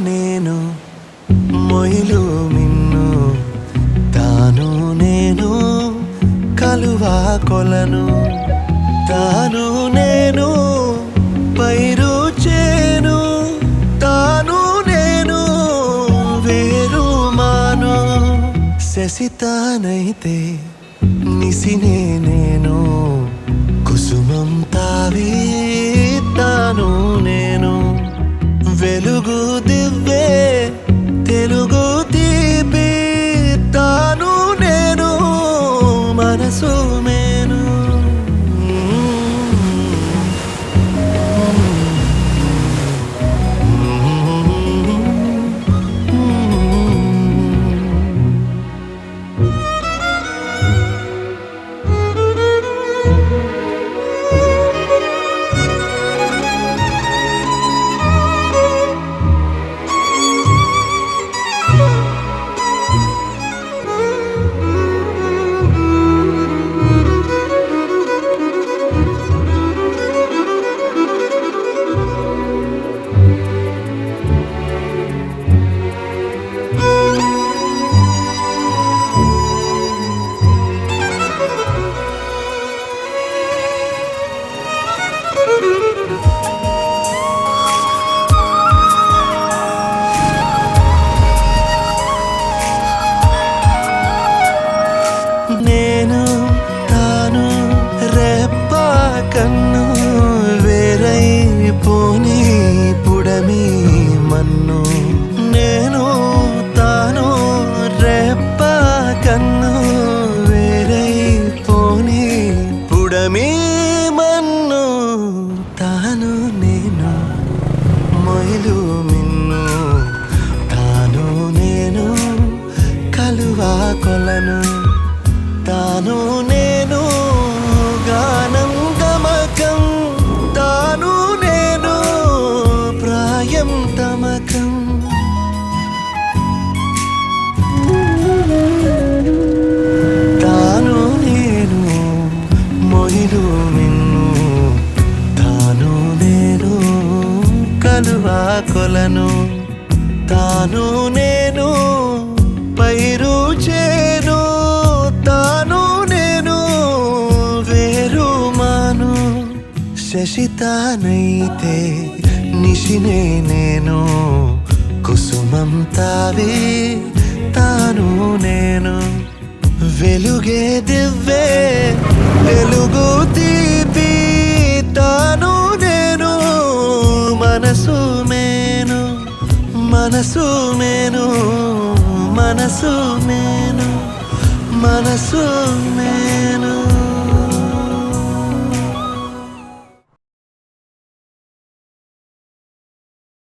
నేను మొయిలు మిన్ను తాను నేను కలువా కొలను తాను నేను పైరు చేను తాను నేను వేరు మాను శశితానైతే నిసినే నేను కుసుమం తావి తాను నేను వెలుగు దివ్వే తెలుగు తీపి తాను నేను మనసు మేను నేను తాను రెప్ప కన్ను వేరై పోని పుడమి మన్ను నేను తాను రెప్ప కన్ను వేరై పోని పుడమి మన్ను తాను నేను మొయిలు మిన్ను తాను నేను కలువా కొలను తాను నేను గానం గమకం తాను నేను ప్రాయం తమకం తాను నేను మొయిలు మిన్ను తాను నేను కలువా కొలను తాను నేను పైరు చేను తాను నేను వేరు మాను శశితానైతే నిశినే నేను కుసుమం తావి తాను నేను వెలుగే దివ్వే వెలుగు తీపి తాను నేను మనసు మేను మనసు మేను మనసు మేను మనసు మేను